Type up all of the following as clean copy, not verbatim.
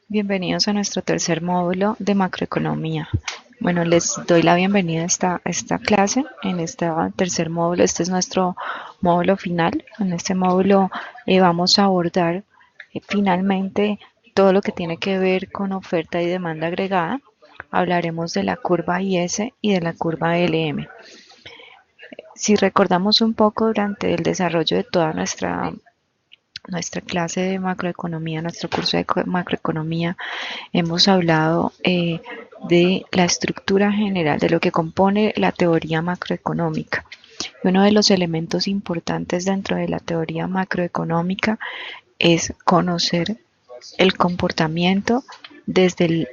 Bienvenidos a nuestro tercer módulo de macroeconomía. Bueno, les doy la bienvenida a esta clase, en este tercer módulo. Este es nuestro módulo final. En este módulo vamos a abordar finalmente todo lo que tiene que ver con oferta y demanda agregada. Hablaremos de la curva IS y de la curva LM. Si recordamos un poco durante el desarrollo de toda nuestra clase de macroeconomía, nuestro curso de macroeconomía, hemos hablado de la estructura general, de lo que compone la teoría macroeconómica. Y uno de los elementos importantes dentro de la teoría macroeconómica es conocer el comportamiento desde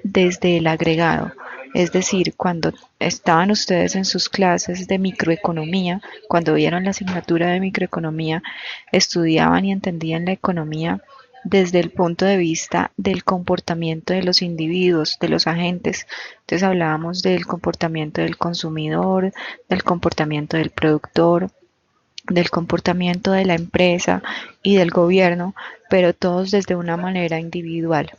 el agregado. Es decir, cuando estaban ustedes en sus clases de microeconomía, cuando vieron la asignatura de microeconomía, estudiaban y entendían la economía desde el punto de vista del comportamiento de los individuos, de los agentes. Entonces hablábamos del comportamiento del consumidor, del comportamiento del productor, del comportamiento de la empresa y del gobierno, pero todos desde una manera individual.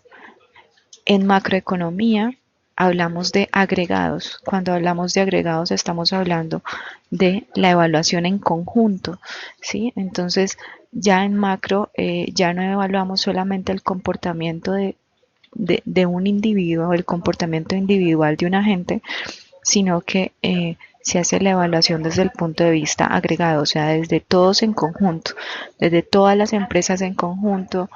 En macroeconomía hablamos de agregados. Cuando hablamos de agregados estamos hablando de la evaluación en conjunto, ¿sí? Entonces ya en macro ya no evaluamos solamente el comportamiento de un individuo, el comportamiento individual de un agente, sino que se hace la evaluación desde el punto de vista agregado, o sea, desde todos en conjunto, desde todas las empresas en conjunto,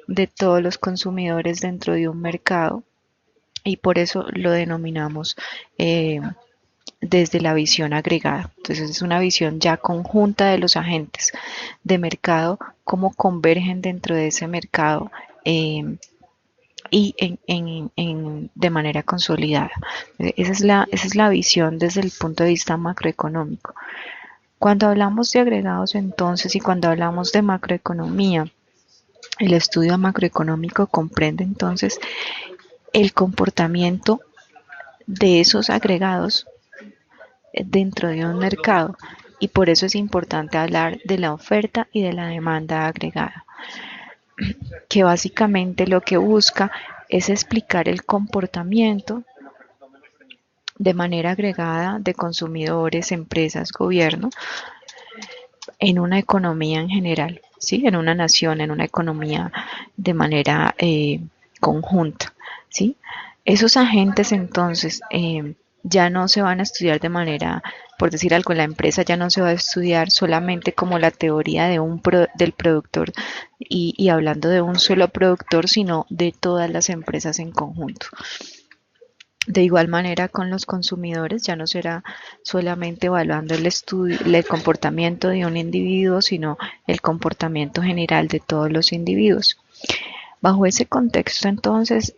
de todos los consumidores dentro de un mercado, y por eso lo denominamos desde la visión agregada. Entonces es una visión ya conjunta de los agentes de mercado, cómo convergen dentro de ese mercado y de manera consolidada. Esa es la visión desde el punto de vista macroeconómico. Cuando hablamos de agregados entonces y cuando hablamos de macroeconomía, el estudio macroeconómico comprende entonces el comportamiento de esos agregados dentro de un mercado, y por eso es importante hablar de la oferta y de la demanda agregada, que básicamente lo que busca es explicar el comportamiento de manera agregada de consumidores, empresas, gobierno, en una economía en general, ¿sí? En una nación, en una economía de manera conjunta, ¿sí? Esos agentes entonces ya no se van a estudiar de manera, por decir algo, la empresa ya no se va a estudiar solamente como la teoría del productor y hablando de un solo productor, sino de todas las empresas en conjunto. De igual manera con los consumidores ya no será solamente evaluando el comportamiento de un individuo, sino el comportamiento general de todos los individuos. Bajo ese contexto entonces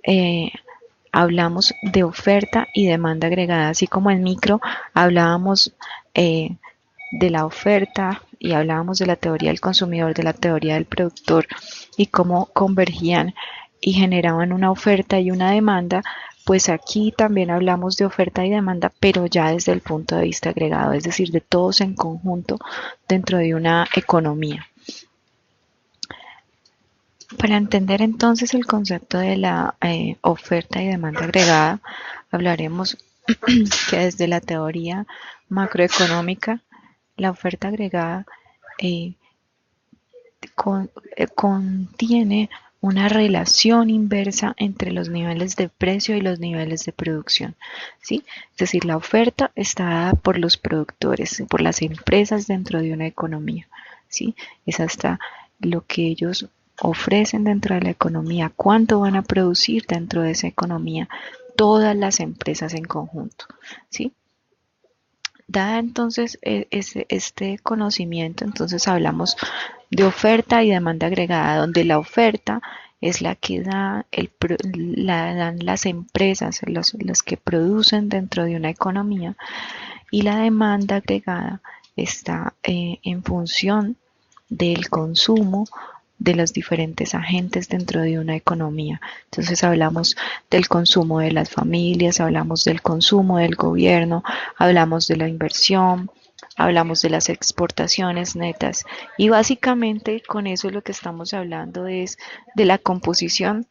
hablamos de oferta y demanda agregada, así como en micro hablábamos de la oferta y hablábamos de la teoría del consumidor, de la teoría del productor y cómo convergían y generaban una oferta y una demanda. Pues aquí también hablamos de oferta y demanda, pero ya desde el punto de vista agregado, es decir, de todos en conjunto dentro de una economía. Para entender entonces el concepto de la oferta y demanda agregada, hablaremos que desde la teoría macroeconómica, la oferta agregada eh, contiene una relación inversa entre los niveles de precio y los niveles de producción, ¿sí? Es decir, la oferta está dada por los productores, por las empresas dentro de una economía, ¿sí? Es hasta lo que ellos ofrecen dentro de la economía, cuánto van a producir dentro de esa economía, todas las empresas en conjunto, ¿sí? Dada entonces este conocimiento, entonces hablamos de oferta y demanda agregada, donde la oferta es la que dan las empresas, los que producen dentro de una economía, y la demanda agregada está en función del consumo de los diferentes agentes dentro de una economía. Entonces hablamos del consumo de las familias, hablamos del consumo del gobierno, hablamos de la inversión, hablamos de las exportaciones netas, y básicamente con eso lo que estamos hablando es de la composición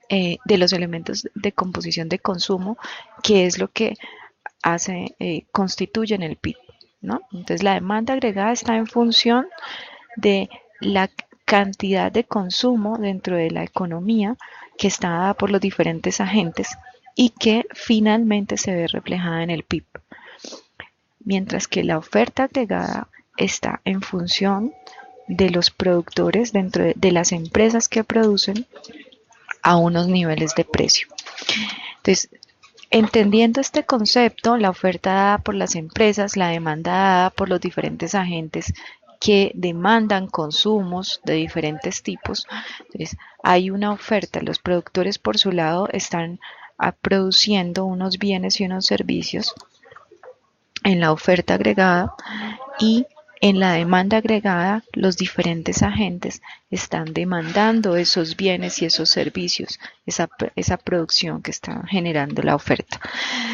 de los elementos de composición de consumo, que es lo que constituyen el PIB, ¿no? Entonces la demanda agregada está en función de la cantidad de consumo dentro de la economía que está dada por los diferentes agentes y que finalmente se ve reflejada en el PIB, mientras que la oferta agregada está en función de los productores dentro de las empresas que producen a unos niveles de precio. Entonces, entendiendo este concepto, la oferta dada por las empresas, la demanda dada por los diferentes agentes que demandan consumos de diferentes tipos. Entonces, hay una oferta, los productores por su lado están produciendo unos bienes y unos servicios en la oferta agregada, y en la demanda agregada los diferentes agentes están demandando esos bienes y esos servicios, esa producción que está generando la oferta.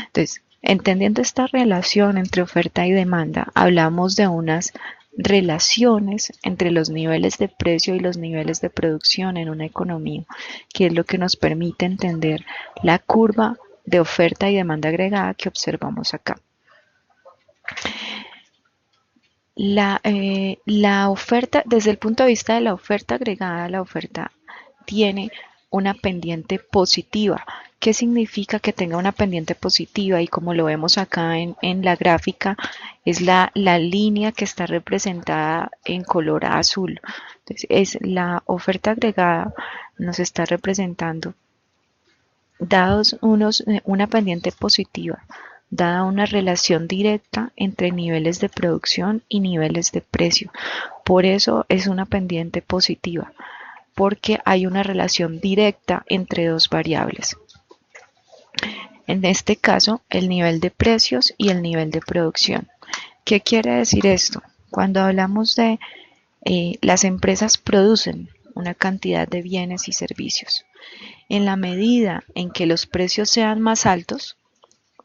Entonces, entendiendo esta relación entre oferta y demanda, hablamos de unas relaciones entre los niveles de precio y los niveles de producción en una economía, que es lo que nos permite entender la curva de oferta y demanda agregada que observamos acá. La oferta, desde el punto de vista de la oferta agregada, la oferta tiene una pendiente positiva. ¿Qué significa que tenga una pendiente positiva? Y como lo vemos acá en la gráfica, es la línea que está representada en color azul. Entonces, es la oferta agregada, nos está representando, dados una pendiente positiva, dada una relación directa entre niveles de producción y niveles de precio. Por eso es una pendiente positiva, porque hay una relación directa entre dos variables. En este caso, el nivel de precios y el nivel de producción. ¿Qué quiere decir esto? Cuando hablamos de las empresas producen una cantidad de bienes y servicios. En la medida en que los precios sean más altos,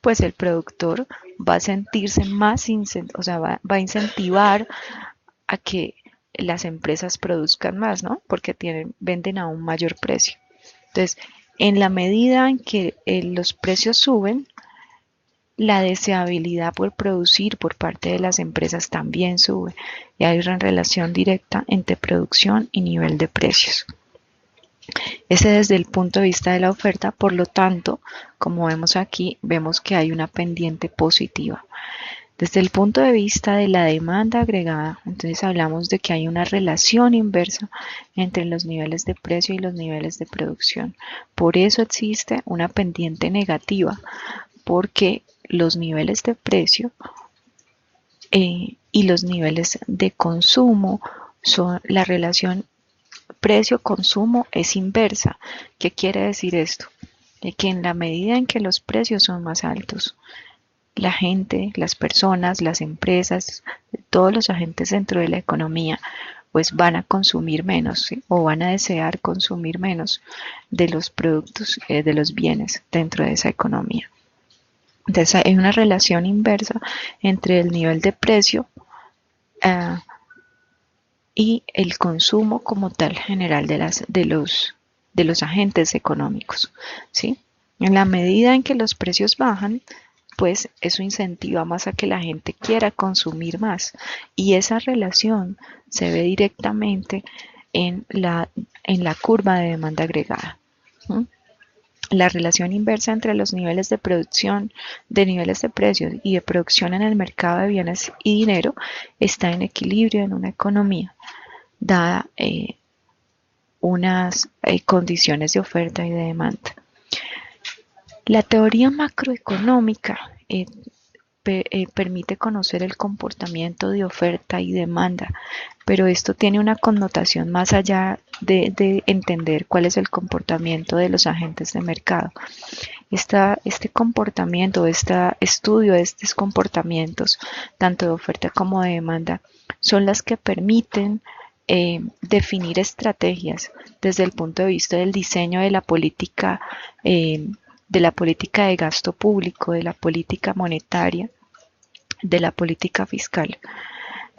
pues el productor va a sentirse más, o sea, va a incentivar a que las empresas produzcan más, ¿no? Porque venden a un mayor precio. Entonces, en la medida en que los precios suben, la deseabilidad por producir por parte de las empresas también sube, y hay una relación directa entre producción y nivel de precios. Ese desde el punto de vista de la oferta, por lo tanto, como vemos aquí, vemos que hay una pendiente positiva. Desde el punto de vista de la demanda agregada, entonces hablamos de que hay una relación inversa entre los niveles de precio y los niveles de producción. Por eso existe una pendiente negativa, porque los niveles de precio y los niveles de consumo son la relación precio-consumo es inversa. ¿Qué quiere decir esto? Que en la medida en que los precios son más altos, la gente, las personas, las empresas, todos los agentes dentro de la economía, pues van a consumir menos, ¿sí? O van a desear consumir menos de los productos, de los bienes dentro de esa economía. Entonces hay una relación inversa entre el nivel de precio y el consumo como tal general de los agentes económicos, ¿sí? En la medida en que los precios bajan, pues eso incentiva más a que la gente quiera consumir más, y esa relación se ve directamente en la curva de demanda agregada. ¿Sí? La relación inversa entre los niveles de producción, de niveles de precios y de producción en el mercado de bienes y dinero está en equilibrio en una economía, dada unas condiciones de oferta y de demanda. La teoría macroeconómica permite conocer el comportamiento de oferta y demanda, pero esto tiene una connotación más allá de entender cuál es el comportamiento de los agentes de mercado. Este comportamiento, este estudio de estos comportamientos, tanto de oferta como de demanda, son las que permiten definir estrategias desde el punto de vista del diseño de la política de gasto público, de la política monetaria, de la política fiscal,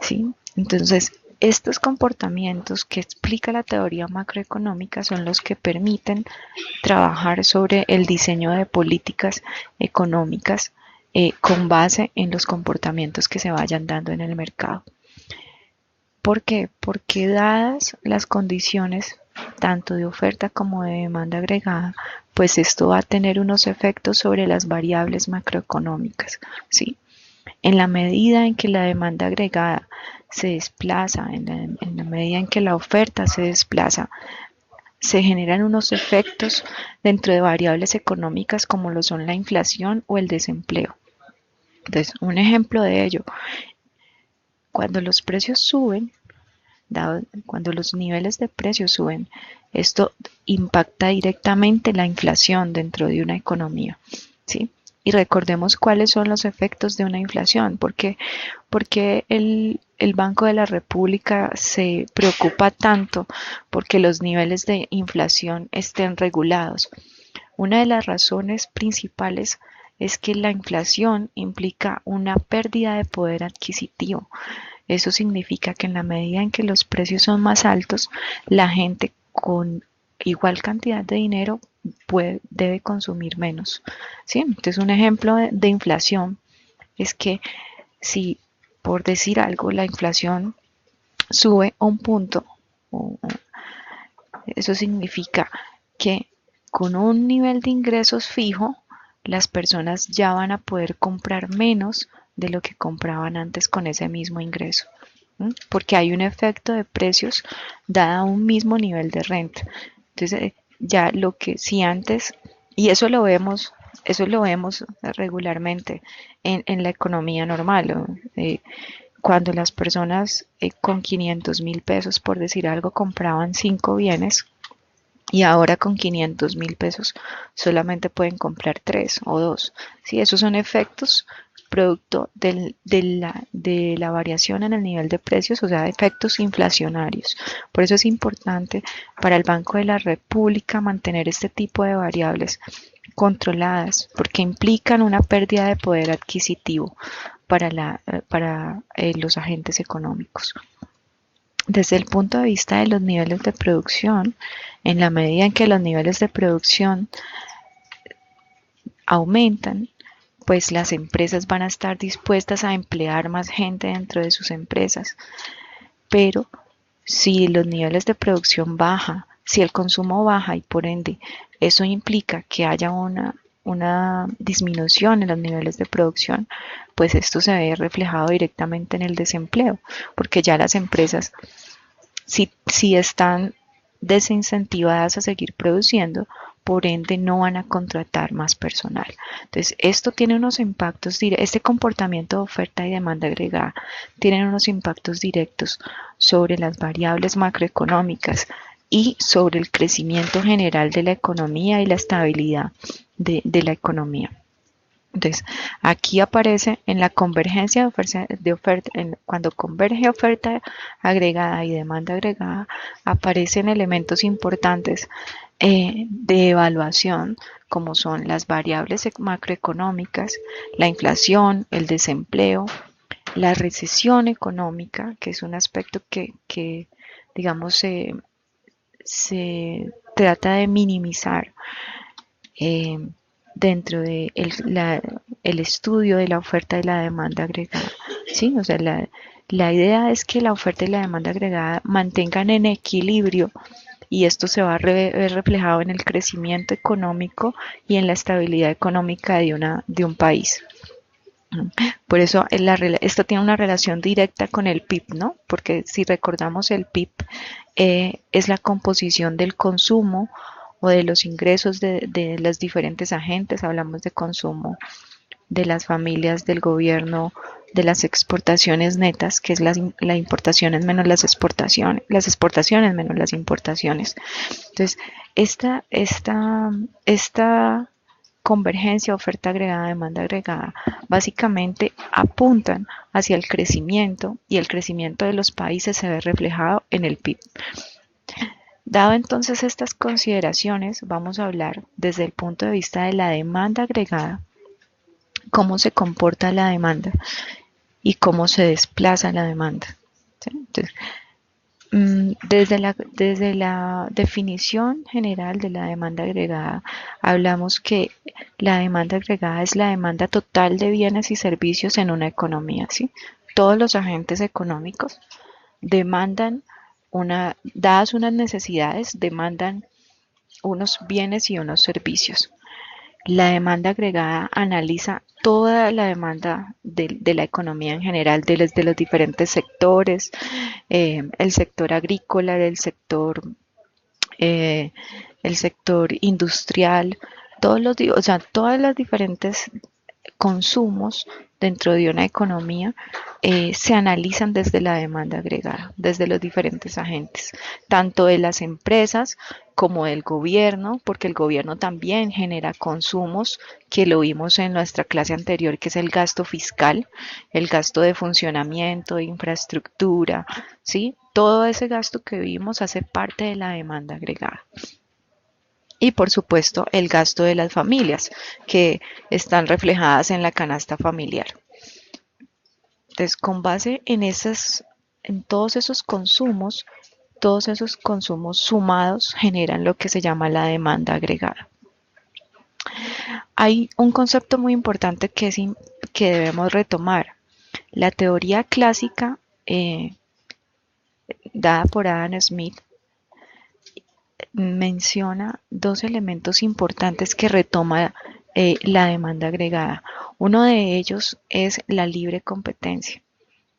¿sí? Entonces, Estos comportamientos que explica la teoría macroeconómica son los que permiten trabajar sobre el diseño de políticas económicas con base en los comportamientos que se vayan dando en el mercado. ¿Por qué? Porque dadas las condiciones tanto de oferta como de demanda agregada, pues esto va a tener unos efectos sobre las variables macroeconómicas, ¿sí? En la medida en que la demanda agregada se desplaza, en la medida en que la oferta se desplaza, se generan unos efectos dentro de variables económicas como lo son la inflación o el desempleo. Entonces, un ejemplo de ello, cuando los precios suben, cuando los niveles de precios suben, esto impacta directamente la inflación dentro de una economía, ¿sí? Y recordemos cuáles son los efectos de una inflación, porque el Banco de la República se preocupa tanto porque los niveles de inflación estén regulados. Una de las razones principales es que la inflación implica una pérdida de poder adquisitivo. Eso significa que en la medida en que los precios son más altos, la gente con igual cantidad de dinero debe consumir menos, ¿sí? Entonces, un ejemplo de inflación es que si, por decir algo, la inflación sube a un punto, eso significa que con un nivel de ingresos fijo, las personas ya van a poder comprar menos de lo que compraban antes con ese mismo ingreso. Porque hay un efecto de precios dada un mismo nivel de renta. Entonces, ya lo que si antes, y eso lo vemos regularmente en la economía normal. Cuando las personas con 500.000 pesos, por decir algo, compraban 5 bienes, y ahora con 500.000 pesos solamente pueden comprar 3 o 2. ¿Sí? Esos son efectos producto de la variación en el nivel de precios, o sea, efectos inflacionarios. Por eso es importante para el Banco de la República mantener este tipo de variables controladas, porque implican una pérdida de poder adquisitivo para los agentes económicos. Desde el punto de vista de los niveles de producción, en la medida en que los niveles de producción aumentan, pues las empresas van a estar dispuestas a emplear más gente dentro de sus empresas. Pero si los niveles de producción bajan, si el consumo baja y por ende eso implica que haya una disminución en los niveles de producción, pues esto se ve reflejado directamente en el desempleo, porque ya las empresas, si están desincentivadas a seguir produciendo, por ende no van a contratar más personal. Entonces, esto tiene unos impactos, este comportamiento de oferta y demanda agregada tiene unos impactos directos sobre las variables macroeconómicas y sobre el crecimiento general de la economía y la estabilidad de la economía. Entonces, aquí aparece en la convergencia de oferta, cuando converge oferta agregada y demanda agregada, aparecen elementos importantes de evaluación, como son las variables macroeconómicas, la inflación, el desempleo, la recesión económica, que es un aspecto que digamos, se trata de minimizar eh, dentro de el estudio de la oferta y la demanda agregada. ¿Sí? O sea, la idea es que la oferta y la demanda agregada mantengan en equilibrio, y esto se va a ver reflejado en el crecimiento económico y en la estabilidad económica de un país. Por eso esto tiene una relación directa con el PIB, ¿no? Porque si recordamos, el PIB es la composición del consumo o de los ingresos de los diferentes agentes. Hablamos de consumo de las familias, del gobierno, de las exportaciones netas, que es la importaciones menos las exportaciones menos las importaciones. Entonces, esta convergencia, oferta agregada, demanda agregada, básicamente apuntan hacia el crecimiento, y el crecimiento de los países se ve reflejado en el PIB. Dado entonces estas consideraciones, vamos a hablar desde el punto de vista de la demanda agregada, cómo se comporta la demanda y cómo se desplaza la demanda. ¿Sí? Entonces, Desde la definición general de la demanda agregada, hablamos que la demanda agregada es la demanda total de bienes y servicios en una economía, ¿sí? Todos los agentes económicos demandan dadas unas necesidades, demandan unos bienes y unos servicios. La demanda agregada analiza toda la demanda de la economía en general, desde los diferentes sectores, el sector agrícola, eh, el sector industrial, o sea, todas las diferentes consumos dentro de una economía se analizan desde la demanda agregada, desde los diferentes agentes, tanto de las empresas como del gobierno, porque el gobierno también genera consumos, que lo vimos en nuestra clase anterior, que es el gasto fiscal, el gasto de funcionamiento, de infraestructura, ¿sí? Todo ese gasto que vimos hace parte de la demanda agregada. Y por supuesto el gasto de las familias, que están reflejadas en la canasta familiar. Entonces, con base en todos esos consumos sumados generan lo que se llama la demanda agregada. Hay un concepto muy importante que debemos retomar. La teoría clásica dada por Adam Smith menciona dos elementos importantes que retoma la demanda agregada. Uno de ellos es la libre competencia,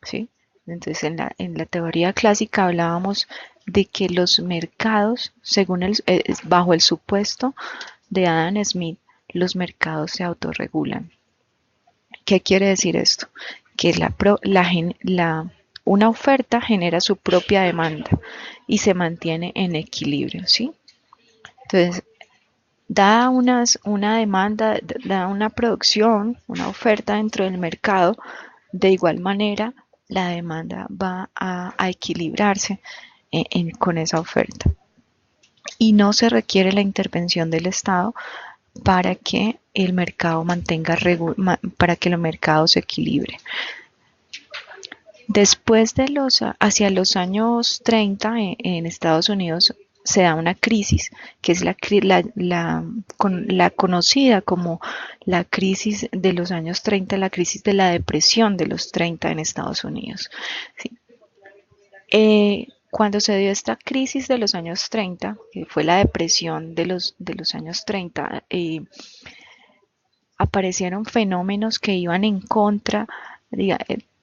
¿sí? Entonces, en la teoría clásica hablábamos de que los mercados, bajo el supuesto de Adam Smith, los mercados se autorregulan. ¿Qué quiere decir esto? Que una oferta genera su propia demanda y se mantiene en equilibrio, ¿sí? Entonces, una demanda, da una producción, una oferta dentro del mercado, de igual manera la demanda va a equilibrarse con esa oferta. Y no se requiere la intervención del Estado para que el mercado para que el mercado se equilibre. Después hacia los años 30 en Estados Unidos se da una crisis, que es la conocida como la crisis de los años 30, la crisis de la depresión de los 30 en Estados Unidos. ¿Sí? Cuando se dio esta crisis de los años 30, que fue la depresión de los años 30, aparecieron fenómenos que iban en contra,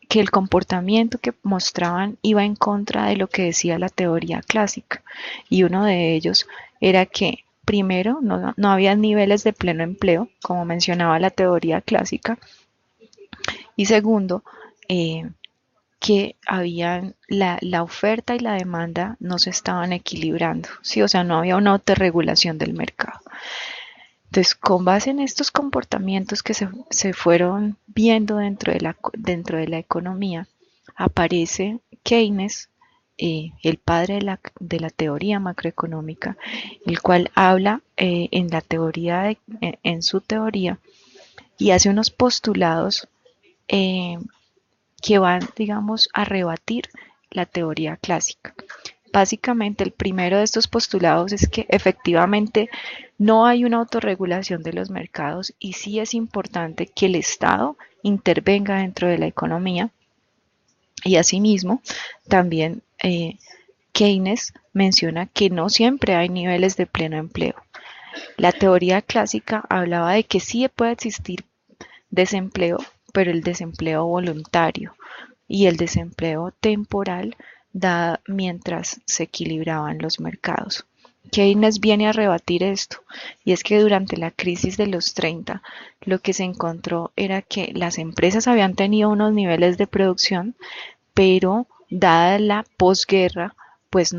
que el comportamiento que mostraban iba en contra de lo que decía la teoría clásica. Y uno de ellos era que, primero, no había niveles de pleno empleo, como mencionaba la teoría clásica, y segundo, que la oferta y la demanda no se estaban equilibrando, ¿sí? O sea, no había una autorregulación del mercado. Entonces, con base en estos comportamientos que se fueron viendo dentro de la economía, aparece Keynes, el padre de la teoría macroeconómica, el cual habla en su teoría, y hace unos postulados que van, digamos, a rebatir la teoría clásica. Básicamente, el primero de estos postulados es que efectivamente no hay una autorregulación de los mercados y sí es importante que el Estado intervenga dentro de la economía. Y asimismo, también Keynes menciona que no siempre hay niveles de pleno empleo. La teoría clásica hablaba de que sí puede existir desempleo, pero el desempleo voluntario y el desempleo temporal mientras se equilibraban los mercados. Keynes viene a rebatir esto, y es que durante la crisis de los 30 lo que se encontró era que las empresas habían tenido unos niveles de producción, pero dada la posguerra, pues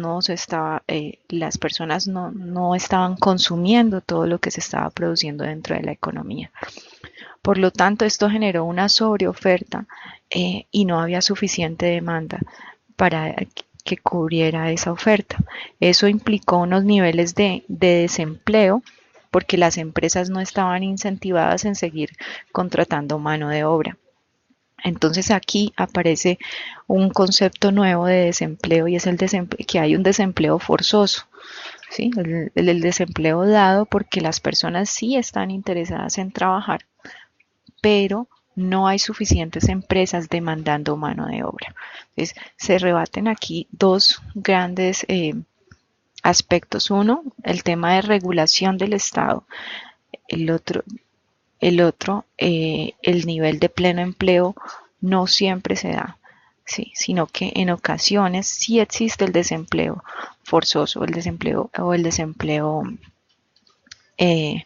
las personas no estaban consumiendo todo lo que se estaba produciendo dentro de la economía. Por lo tanto, esto generó una sobreoferta y no había suficiente demanda para que cubriera esa oferta. Eso implicó unos niveles de desempleo porque las empresas no estaban incentivadas en seguir contratando mano de obra. Entonces aquí aparece un concepto nuevo de desempleo y es que hay un desempleo forzoso. ¿Sí? El desempleo dado porque las personas sí están interesadas en trabajar, pero no hay suficientes empresas demandando mano de obra. Entonces, se rebaten aquí dos grandes aspectos. Uno, el tema de regulación del Estado. El otro, el nivel de pleno empleo no siempre se da, ¿sí? Sino que en ocasiones sí existe el desempleo forzoso, el desempleo eh,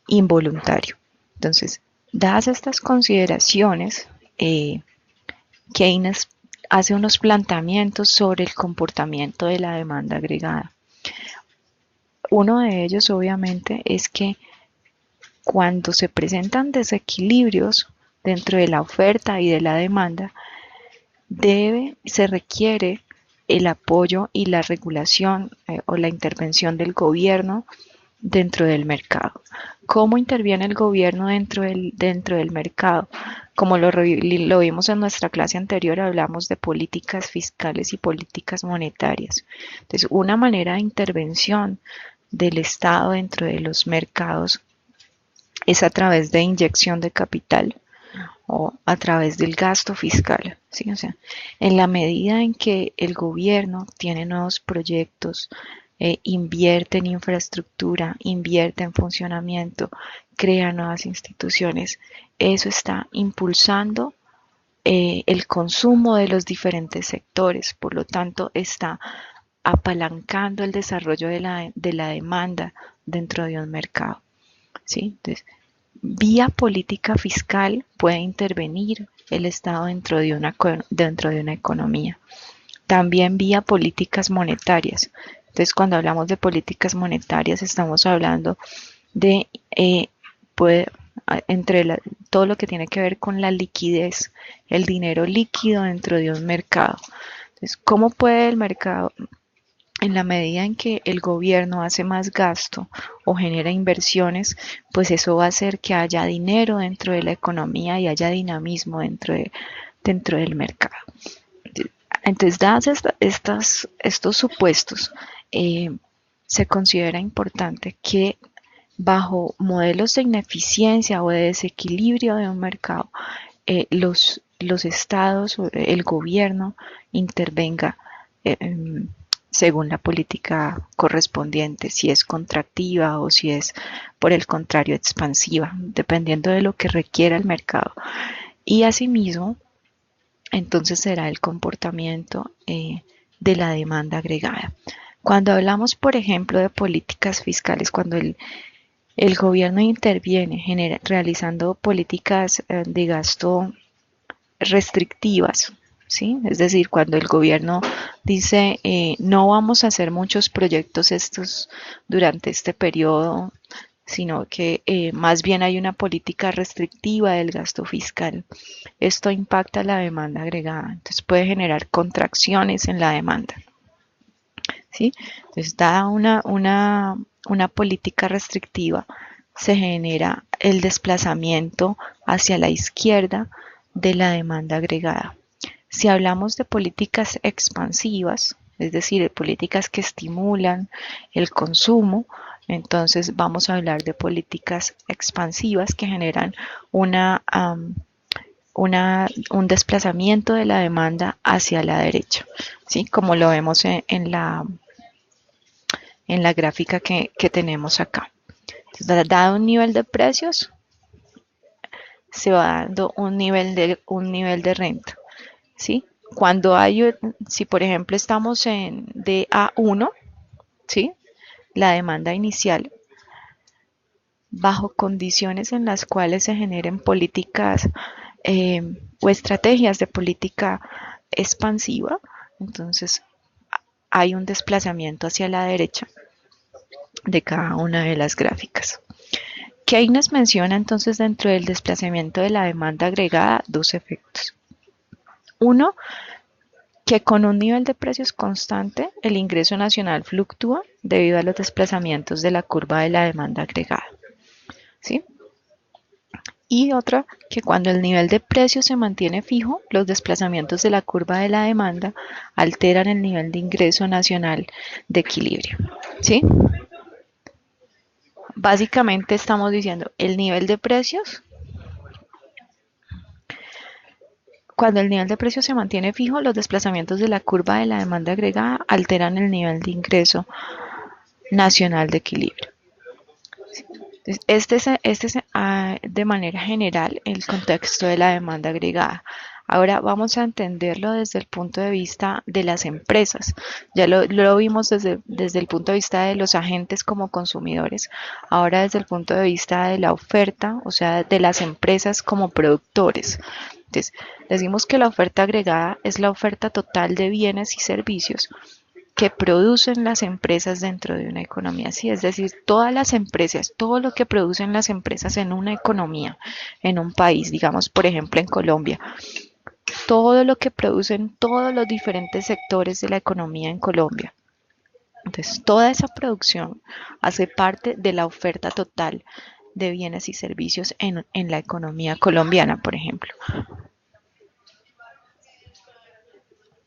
involuntario. Entonces, dadas estas consideraciones, Keynes hace unos planteamientos sobre el comportamiento de la demanda agregada. Uno de ellos, obviamente, es que cuando se presentan desequilibrios dentro de la oferta y de la demanda, se requiere el apoyo y la regulación o la intervención del gobierno dentro del mercado. ¿Cómo interviene el gobierno dentro del mercado? Como lo vimos en nuestra clase anterior, hablamos de políticas fiscales y políticas monetarias. Entonces, una manera de intervención del Estado dentro de los mercados es a través de inyección de capital o a través del gasto fiscal. ¿Sí? O sea, en la medida en que el gobierno tiene nuevos proyectos, invierte en infraestructura, invierte en funcionamiento, crea nuevas instituciones, eso está impulsando el consumo de los diferentes sectores, por lo tanto está apalancando el desarrollo de la demanda dentro de un mercado. ¿Sí? Entonces, vía política fiscal puede intervenir el Estado dentro de una economía. También vía políticas monetarias. Entonces, cuando hablamos de políticas monetarias, estamos hablando de puede, todo lo que tiene que ver con la liquidez, el dinero líquido dentro de un mercado. Entonces, ¿cómo puede el mercado, en la medida en que el gobierno hace más gasto o genera inversiones, pues eso va a hacer que haya dinero dentro de la economía y haya dinamismo dentro del mercado? Entonces, dados estos supuestos, se considera importante que bajo modelos de ineficiencia o de desequilibrio de un mercado, los estados o el gobierno intervenga según la política correspondiente, si es contractiva o si es, por el contrario, expansiva, dependiendo de lo que requiera el mercado. Y asimismo, entonces será el comportamiento de la demanda agregada. Cuando hablamos, por ejemplo, de políticas fiscales, cuando el gobierno interviene realizando políticas de gasto restrictivas, ¿sí? Es decir, cuando el gobierno dice no vamos a hacer muchos proyectos estos durante este periodo, sino que más bien hay una política restrictiva del gasto fiscal. Esto impacta la demanda agregada, entonces puede generar contracciones en la demanda. ¿Sí? Entonces, dada una política restrictiva, se genera el desplazamiento hacia la izquierda de la demanda agregada. Si hablamos de políticas expansivas, es decir, de políticas que estimulan el consumo, entonces vamos a hablar de políticas expansivas que generan un desplazamiento de la demanda hacia la derecha, ¿sí? Como lo vemos en la gráfica que tenemos acá. Entonces, dado un nivel de precios, se va dando un nivel de renta, ¿sí? Cuando hay, si por ejemplo estamos de A1, ¿sí? La demanda inicial, bajo condiciones en las cuales se generen políticas o estrategias de política expansiva, entonces hay un desplazamiento hacia la derecha de cada una de las gráficas. Keynes menciona entonces dentro del desplazamiento de la demanda agregada dos efectos. Uno, que con un nivel de precios constante, el ingreso nacional fluctúa debido a los desplazamientos de la curva de la demanda agregada. ¿Sí? Y otra, que cuando el nivel de precios se mantiene fijo, los desplazamientos de la curva de la demanda alteran el nivel de ingreso nacional de equilibrio. ¿Sí? Básicamente estamos diciendo el nivel de precios. Cuando el nivel de precios se mantiene fijo, los desplazamientos de la curva de la demanda agregada alteran el nivel de ingreso nacional de equilibrio. Este es de manera general el contexto de la demanda agregada. Ahora vamos a entenderlo desde el punto de vista de las empresas. Ya lo vimos desde el punto de vista de los agentes como consumidores. Ahora desde el punto de vista de la oferta, o sea, de las empresas como productores. Entonces, decimos que la oferta agregada es la oferta total de bienes y servicios que producen las empresas dentro de una economía. Sí, es decir, todas las empresas, todo lo que producen las empresas en una economía, en un país, digamos, por ejemplo, en Colombia, todo lo que producen todos los diferentes sectores de la economía en Colombia. Entonces, toda esa producción hace parte de la oferta total de bienes y servicios en la economía colombiana, por ejemplo.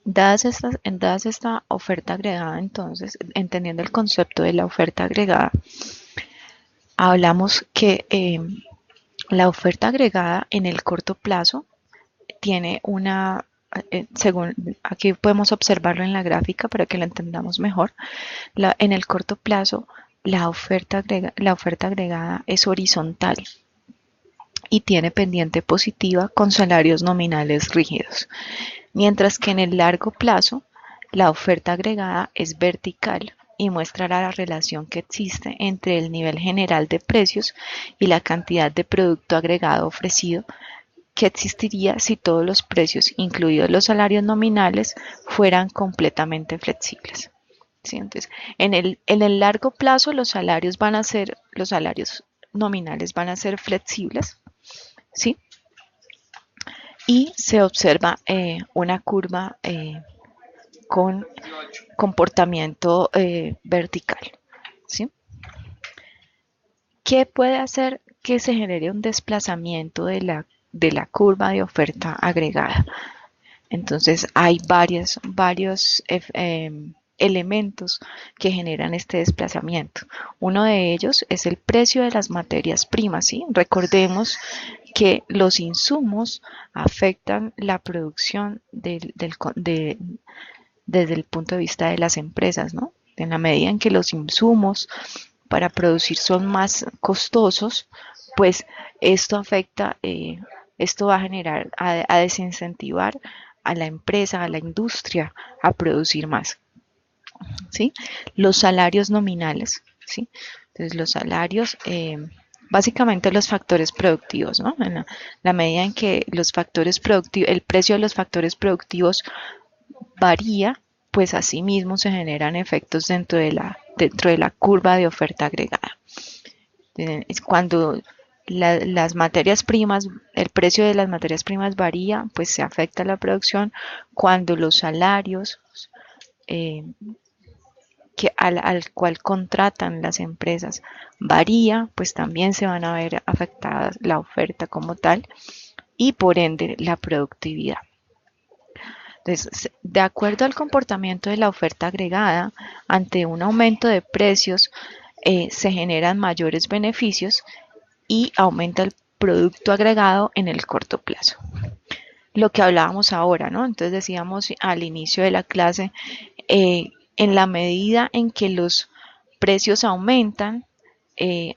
Dadas esta oferta agregada, entonces, entendiendo el concepto de la oferta agregada, hablamos que la oferta agregada en el corto plazo tiene según aquí podemos observarlo en la gráfica para que lo entendamos mejor, en el corto plazo la oferta agregada es horizontal y tiene pendiente positiva con salarios nominales rígidos, mientras que en el largo plazo la oferta agregada es vertical y muestra la relación que existe entre el nivel general de precios y la cantidad de producto agregado ofrecido que existiría si todos los precios, incluidos los salarios nominales, fueran completamente flexibles. ¿Sí? Entonces, en el largo plazo los salarios nominales van a ser flexibles, ¿sí? Y se observa una curva con comportamiento vertical, ¿sí? ¿Qué puede hacer que se genere un desplazamiento de la curva de oferta agregada? Entonces hay varios elementos que generan este desplazamiento. Uno de ellos es el precio de las materias primas, ¿sí? Recordemos que los insumos afectan la producción desde el punto de vista de las empresas, ¿no? En la medida en que los insumos para producir son más costosos, pues esto afecta, esto va a generar, a desincentivar a la empresa, a la industria a producir más, ¿sí? Los salarios nominales, ¿sí? Entonces los salarios, básicamente los factores productivos, ¿no? En la medida en que los factores productivos, el precio de los factores productivos varía, pues asimismo se generan efectos dentro de la curva de oferta agregada. Es cuando las materias primas, el precio de las materias primas varía, pues se afecta la producción. Cuando los salarios eh, al cual contratan las empresas varía, pues también se van a ver afectadas la oferta como tal y por ende la productividad. Entonces, de acuerdo al comportamiento de la oferta agregada, ante un aumento de precios, se generan mayores beneficios y aumenta el producto agregado en el corto plazo. Lo que hablábamos ahora, ¿no? Entonces decíamos al inicio de la clase, en la medida en que los precios aumentan,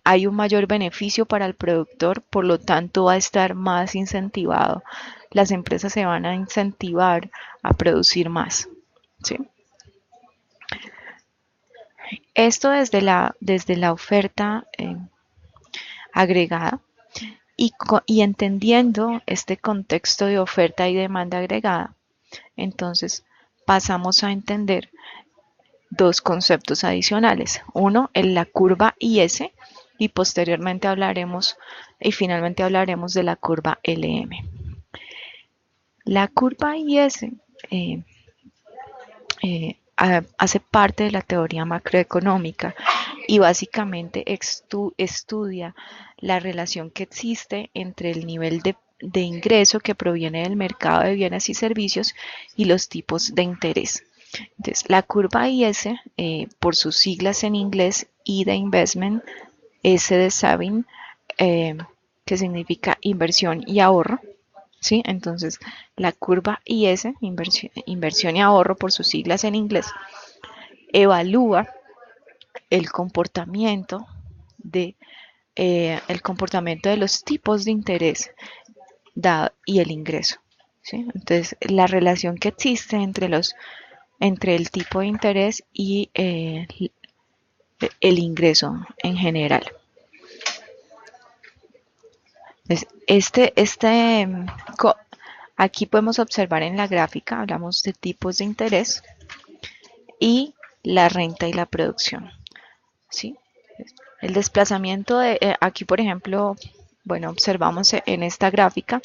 hay un mayor beneficio para el productor, por lo tanto va a estar más incentivado. Las empresas se van a incentivar a producir más, ¿sí? Esto desde la oferta agregada y entendiendo este contexto de oferta y demanda agregada, entonces pasamos a entender dos conceptos adicionales. Uno, en la curva IS y posteriormente finalmente hablaremos de la curva LM. La curva IS hace parte de la teoría macroeconómica y básicamente estudia la relación que existe entre el nivel de ingreso que proviene del mercado de bienes y servicios y los tipos de interés. Entonces, la curva IS, por sus siglas en inglés, I de Investment, S de Saving, que significa inversión y ahorro, ¿sí? Entonces, la curva IS, inversión y ahorro por sus siglas en inglés, evalúa el comportamiento el comportamiento de los tipos de interés y el ingreso, ¿sí? Entonces, la relación que existe entre el tipo de interés y el ingreso en general. Entonces, aquí podemos observar en la gráfica, hablamos de tipos de interés y la renta y la producción, ¿sí? El desplazamiento aquí, por ejemplo, bueno, observamos en esta gráfica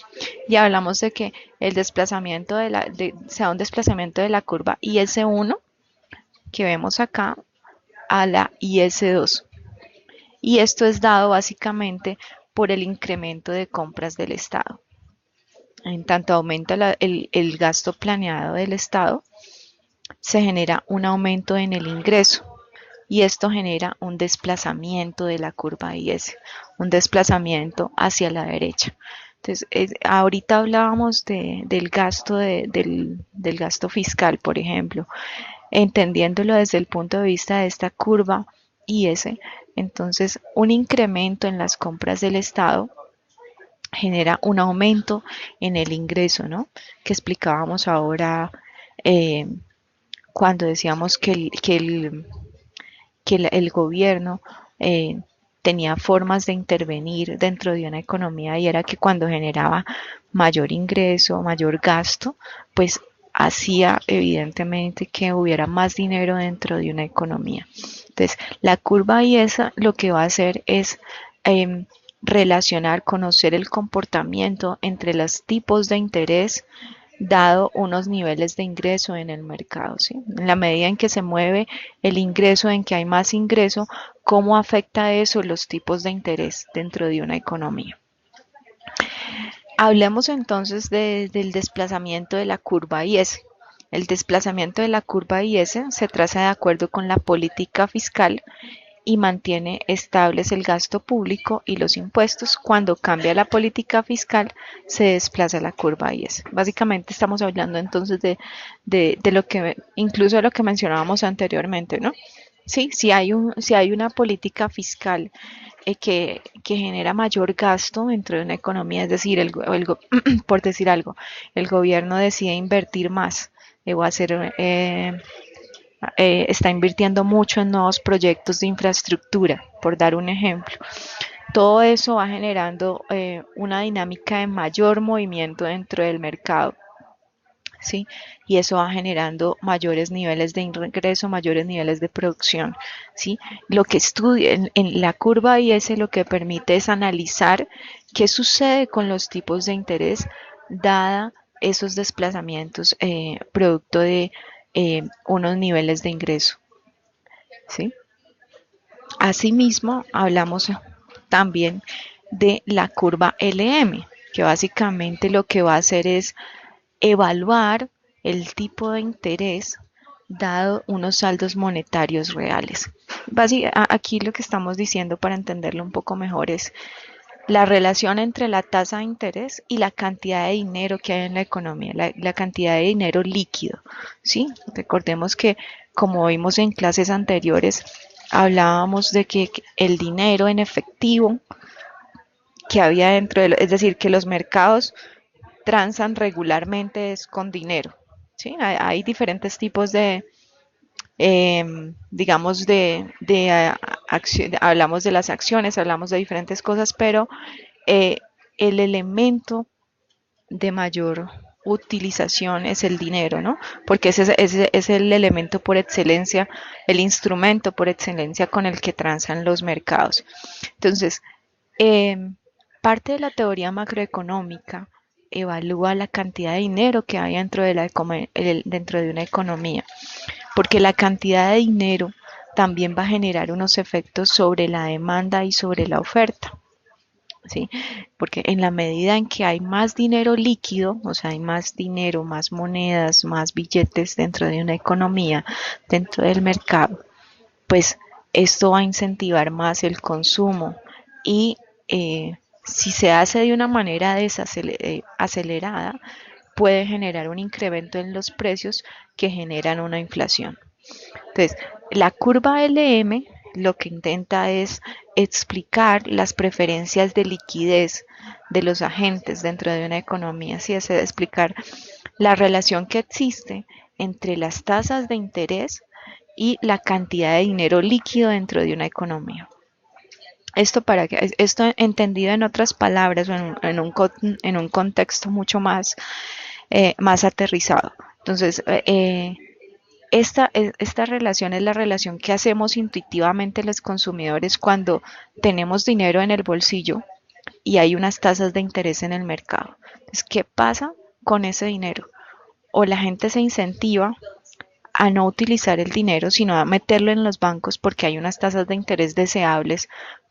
y hablamos de que el desplazamiento sea un desplazamiento de la curva IS1 que vemos acá a la IS2. Y esto es dado básicamente por el incremento de compras del Estado. En tanto aumenta el gasto planeado del Estado, se genera un aumento en el ingreso y esto genera un desplazamiento de la curva IS, un desplazamiento hacia la derecha. Entonces, ahorita hablábamos del gasto del gasto fiscal, por ejemplo, entendiéndolo desde el punto de vista de esta curva IS, entonces un incremento en las compras del Estado genera un aumento en el ingreso, ¿no? Que explicábamos ahora eh, cuando decíamos que el gobierno tenía formas de intervenir dentro de una economía y era que cuando generaba mayor ingreso, mayor gasto, pues hacía evidentemente que hubiera más dinero dentro de una economía. Entonces, la curva y esa lo que va a hacer es relacionar, conocer el comportamiento entre los tipos de interés dado unos niveles de ingreso en el mercado, ¿sí? En la medida en que se mueve el ingreso, en que hay más ingreso, ¿cómo afecta eso los tipos de interés dentro de una economía? Hablemos entonces del desplazamiento de la curva IS. El desplazamiento de la curva IS se traza de acuerdo con la política fiscal y mantiene estables el gasto público y los impuestos. Cuando cambia la política fiscal, se desplaza la curva IS. Básicamente estamos hablando entonces de lo que, incluso de lo que mencionábamos anteriormente, ¿no? Sí, si hay una política fiscal que genera mayor gasto dentro de una economía, es decir, por decir algo, el gobierno decide invertir más o hacer está invirtiendo mucho en nuevos proyectos de infraestructura, por dar un ejemplo. Todo eso va generando una dinámica de mayor movimiento dentro del mercado, ¿sí? Y eso va generando mayores niveles de ingreso, mayores niveles de producción, ¿sí? Lo que estudia en la curva IS lo que permite es analizar qué sucede con los tipos de interés dada esos desplazamientos producto de unos niveles de ingreso, ¿sí? Asimismo, hablamos también de la curva LM, que básicamente lo que va a hacer es evaluar el tipo de interés dado unos saldos monetarios reales. Aquí lo que estamos diciendo para entenderlo un poco mejor es la relación entre la tasa de interés y la cantidad de dinero que hay en la economía, la cantidad de dinero líquido, ¿sí? Recordemos que, como vimos en clases anteriores, hablábamos de que el dinero en efectivo que había dentro es decir, que los mercados transan regularmente es con dinero, ¿sí? Hay diferentes tipos digamos, hablamos de las acciones, hablamos de diferentes cosas, pero eh, el elemento de mayor utilización es el dinero, ¿no? Porque ese es el elemento por excelencia, el instrumento por excelencia con el que transan los mercados. Entonces, eh, parte de la teoría macroeconómica evalúa la cantidad de dinero que hay dentro de una economía, porque la cantidad de dinero también va a generar unos efectos sobre la demanda y sobre la oferta. ¿Sí? Porque en la medida en que hay más dinero líquido, o sea, hay más dinero, más monedas, más billetes dentro de una economía, dentro del mercado, pues esto va a incentivar más el consumo y si se hace de una manera acelerada, puede generar un incremento en los precios que generan una inflación. Entonces, la curva LM lo que intenta es explicar las preferencias de liquidez de los agentes dentro de una economía, así es explicar la relación que existe entre las tasas de interés y la cantidad de dinero líquido dentro de una economía. Esto entendido en otras palabras o en un contexto mucho más aterrizado. Entonces, esta relación es la relación que hacemos intuitivamente los consumidores cuando tenemos dinero en el bolsillo y hay unas tasas de interés en el mercado. Entonces, ¿qué pasa con ese dinero? O la gente se incentiva a no utilizar el dinero, sino a meterlo en los bancos porque hay unas tasas de interés deseables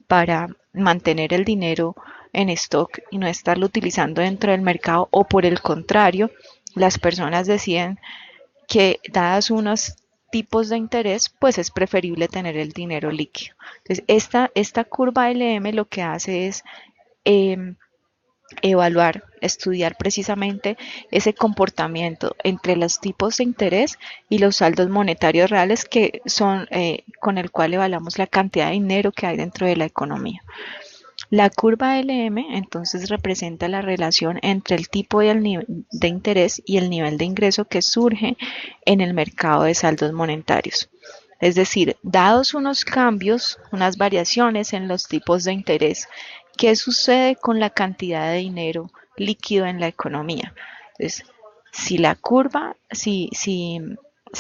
para mantener el dinero en stock y no estarlo utilizando dentro del mercado, o por el contrario, las personas deciden que dadas unos tipos de interés, pues es preferible tener el dinero líquido. Entonces, esta curva LM lo que hace es eh, evaluar, estudiar precisamente ese comportamiento entre los tipos de interés y los saldos monetarios reales que son con el cual evaluamos la cantidad de dinero que hay dentro de la economía. La curva LM entonces representa la relación entre el tipo de interés y el nivel de ingreso que surge en el mercado de saldos monetarios. Es decir, dados unos cambios, unas variaciones en los tipos de interés, ¿qué sucede con la cantidad de dinero líquido en la economía? Entonces, si la curva, si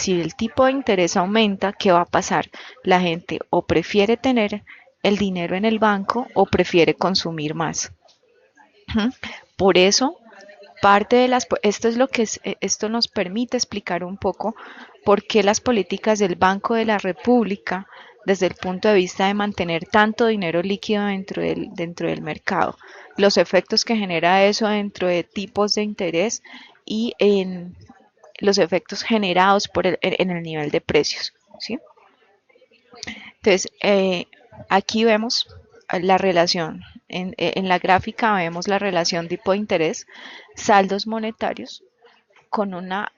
el tipo de interés aumenta, ¿qué va a pasar? La gente o prefiere tener el dinero en el banco o prefiere consumir más. Por eso, esto es lo que esto nos permite explicar un poco por qué las políticas del Banco de la República, desde el punto de vista de mantener tanto dinero líquido dentro del mercado, los efectos que genera eso dentro de tipos de interés y en los efectos generados en el nivel de precios, ¿sí? Entonces, aquí vemos la relación. En la gráfica vemos la relación tipo de interés, saldos monetarios con una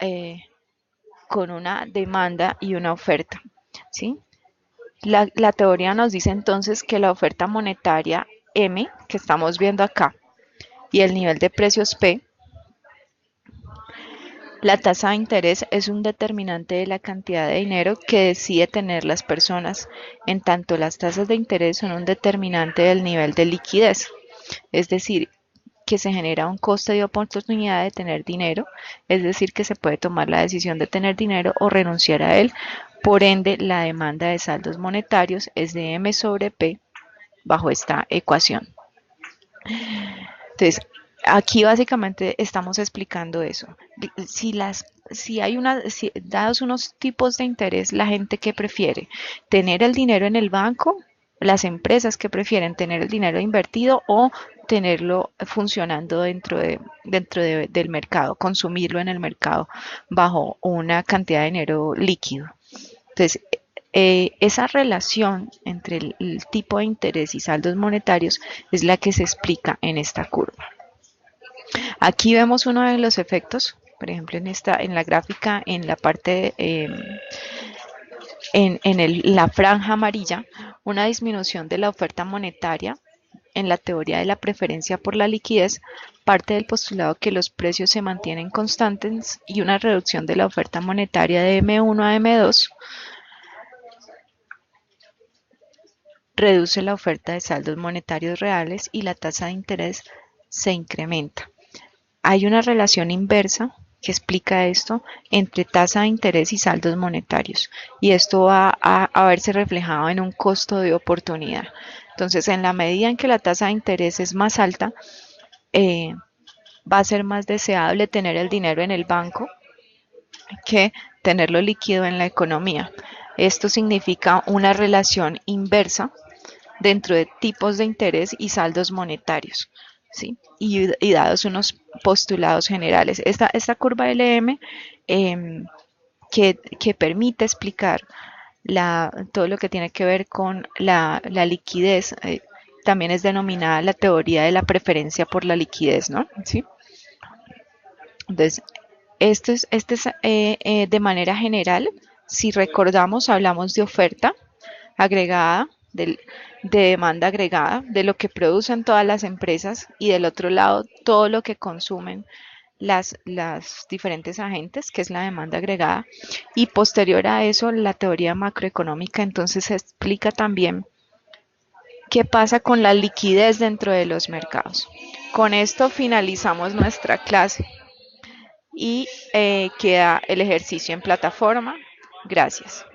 demanda y una oferta. ¿Sí? La teoría nos dice entonces que la oferta monetaria M, que estamos viendo acá, y el nivel de precios P, la tasa de interés es un determinante de la cantidad de dinero que decide tener las personas, en tanto las tasas de interés son un determinante del nivel de liquidez, es decir, que se genera un coste de oportunidad de tener dinero, es decir, que se puede tomar la decisión de tener dinero o renunciar a él. Por ende, la demanda de saldos monetarios es de M sobre P bajo esta ecuación. Entonces, aquí básicamente estamos explicando eso. Dados unos tipos de interés, la gente que prefiere tener el dinero en el banco, las empresas que prefieren tener el dinero invertido o tenerlo funcionando del mercado, consumirlo en el mercado bajo una cantidad de dinero líquido. Entonces, esa relación entre el tipo de interés y saldos monetarios es la que se explica en esta curva. Aquí vemos uno de los efectos, por ejemplo, en la gráfica, en la parte, la franja amarilla, una disminución de la oferta monetaria. En la teoría de la preferencia por la liquidez, parte del postulado que los precios se mantienen constantes y una reducción de la oferta monetaria de M1 a M2 reduce la oferta de saldos monetarios reales y la tasa de interés se incrementa. Hay una relación inversa que explica esto entre tasa de interés y saldos monetarios, y esto va a verse reflejado en un costo de oportunidad. Entonces, en la medida en que la tasa de interés es más alta, va a ser más deseable tener el dinero en el banco que tenerlo líquido en la economía. Esto significa una relación inversa dentro de tipos de interés y saldos monetarios, ¿sí? Y dados unos postulados generales. Esta curva LM eh, que permite explicar todo lo que tiene que ver con la liquidez, también es denominada la teoría de la preferencia por la liquidez, ¿no? ¿Sí? Entonces, esto es de manera general. Si recordamos, hablamos de oferta agregada, de demanda agregada, de lo que producen todas las empresas y del otro lado todo lo que consumen las diferentes agentes, que es la demanda agregada. Y posterior a eso, la teoría macroeconómica entonces explica también qué pasa con la liquidez dentro de los mercados. Con esto finalizamos nuestra clase y queda el ejercicio en plataforma. Gracias.